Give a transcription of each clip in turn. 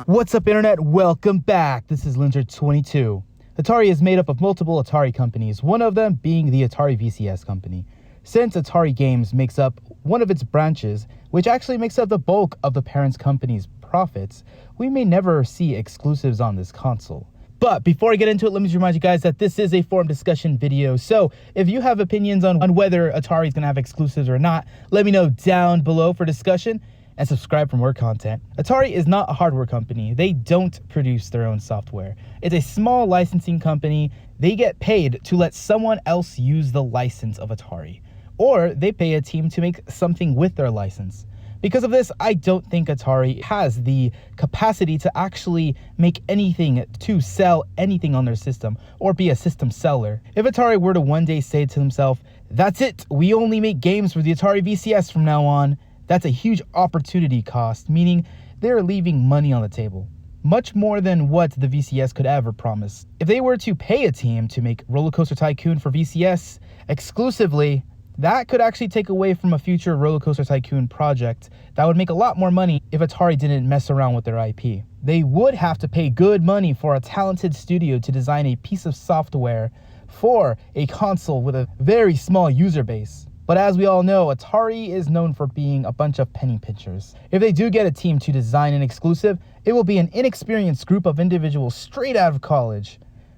What's up, internet? Welcome back. This is Linzer22. Atari is made up of multiple Atari companies, one of them being the Atari VCS company. Since Atari Games makes up one of its branches, which actually makes up the bulk of the parent company's profits, we may never see exclusives on this console. But before I get into it, let me just remind you guys that this is a forum discussion video. So if you have opinions on whether Atari is going to have exclusives or not, let me know down below for discussion. And subscribe for more content. Atari is not a hardware company. They don't produce their own software. It's a small licensing company. They get paid to let someone else use the license of Atari, or they pay a team to make something with their license. Because of this, I don't think Atari has the capacity to actually make anything, to sell anything on their system, or be a system seller. If Atari were to one day say to themselves, that's it, we only make games for the Atari VCS from now on, that's a huge opportunity cost, meaning they're leaving money on the table. Much more than what the VCS could ever promise. If they were to pay a team to make Roller Coaster Tycoon for VCS exclusively, that could actually take away from a future Roller Coaster Tycoon project that would make a lot more money if Atari didn't mess around with their IP. They would have to pay good money for a talented studio to design a piece of software for a console with a very small user base. But as we all know, Atari is known for being a bunch of penny pinchers. If they do get a team to design an exclusive, it will be an inexperienced group of individuals straight out of college,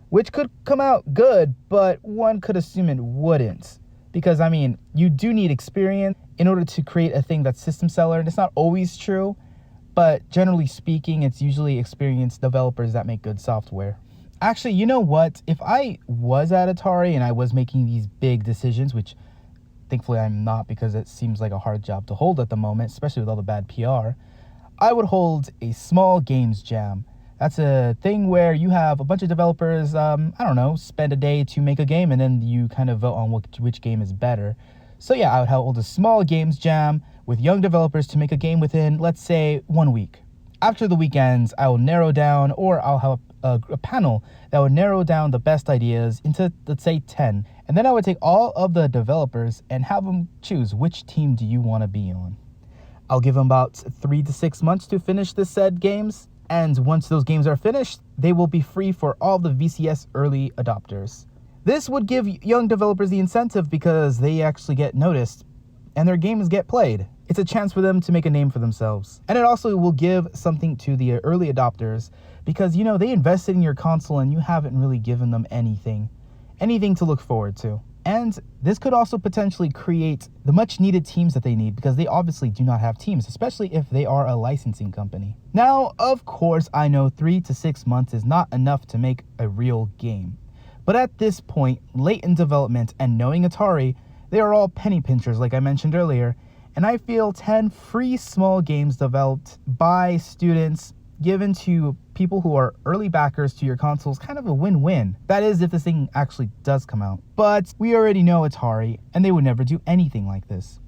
which could come out good, but one could assume it wouldn't. Because, I mean, you do need experience in order to create a thing that's system seller, and it's not always true, but generally speaking, it's usually experienced developers that make good software. Actually, you know what? If I was at Atari and I was making these big decisions, which thankfully I'm not, because it seems like a hard job to hold at the moment, especially with all the bad PR, I would hold a small games jam. That's a thing where you have a bunch of developers, I don't know, spend a day to make a game, and then you kind of vote on which game is better. So yeah, I would hold a small games jam with young developers to make a game within, let's say, 1 week. After the weekends, I will narrow down, or I'll have a panel that would narrow down the best ideas into, let's say, 10. And then I would take all of the developers and have them choose which team do you want to be on. I'll give them about 3 to 6 months to finish the said games. And once those games are finished, they will be free for all the VCS early adopters. This would give young developers the incentive because they actually get noticed and their games get played. It's a chance for them to make a name for themselves. And it also will give something to the early adopters because, you know, they invested in your console and you haven't really given them anything to look forward to. And this could also potentially create the much needed teams that they need, because they obviously do not have teams, especially if they are a licensing company. Now, of course, I know 3 to 6 months is not enough to make a real game. But at this point, late in development and knowing Atari, they are all penny pinchers like I mentioned earlier. And I feel 10 free small games developed by students given to people who are early backers to your consoles, kind of a win-win. That is, if this thing actually does come out. But we already know Atari, and they would never do anything like this.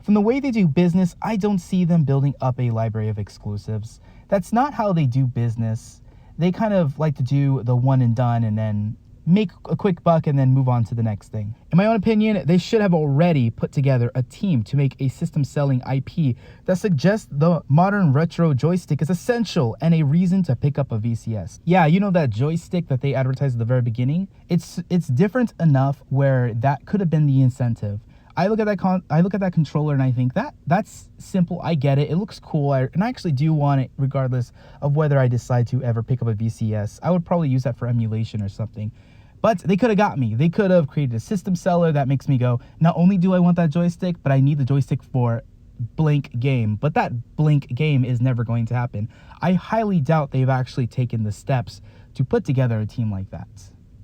From the way they do business, I don't see them building up a library of exclusives. That's not how they do business. They kind of like to do the one and done and then make a quick buck and then move on to the next thing. In my own opinion, they should have already put together a team to make a system-selling IP that suggests the modern retro joystick is essential and a reason to pick up a VCS. Yeah, you know that joystick that they advertised at the very beginning? It's different enough where that could have been the incentive. I look at that controller and I think that's simple. I get it. It looks cool. And I actually do want it regardless of whether I decide to ever pick up a VCS. I would probably use that for emulation or something. But they could have got me. They could have created a system seller that makes me go, not only do I want that joystick, but I need the joystick for blank game. But that blank game is never going to happen. I highly doubt they've actually taken the steps to put together a team like that.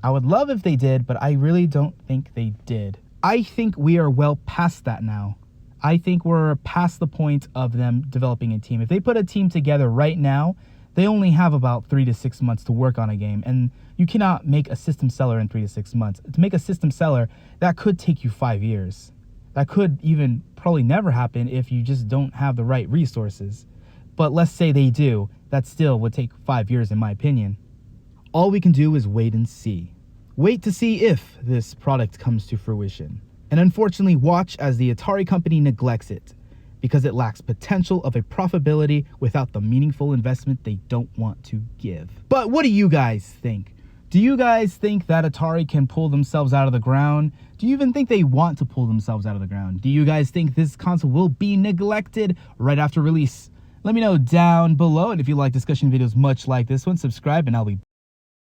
I would love if they did, but I really don't think they did. I think we are well past that now. I think we're past the point of them developing a team. If they put a team together right now, they only have about 3 to 6 months to work on a game, and you cannot make a system seller in 3 to 6 months. To make a system seller, that could take you 5 years. That could even probably never happen if you just don't have the right resources. But let's say they do, that still would take 5 years in my opinion. All we can do is wait and see. Wait to see if this product comes to fruition. And unfortunately watch as the Atari company neglects it. because it lacks potential of a profitability without the meaningful investment they don't want to give. But what do you guys think? Do you guys think that Atari can pull themselves out of the ground? Do you even think they want to pull themselves out of the ground? Do you guys think this console will be neglected right after release? Let me know down below, and if you like discussion videos much like this one, subscribe and I'll be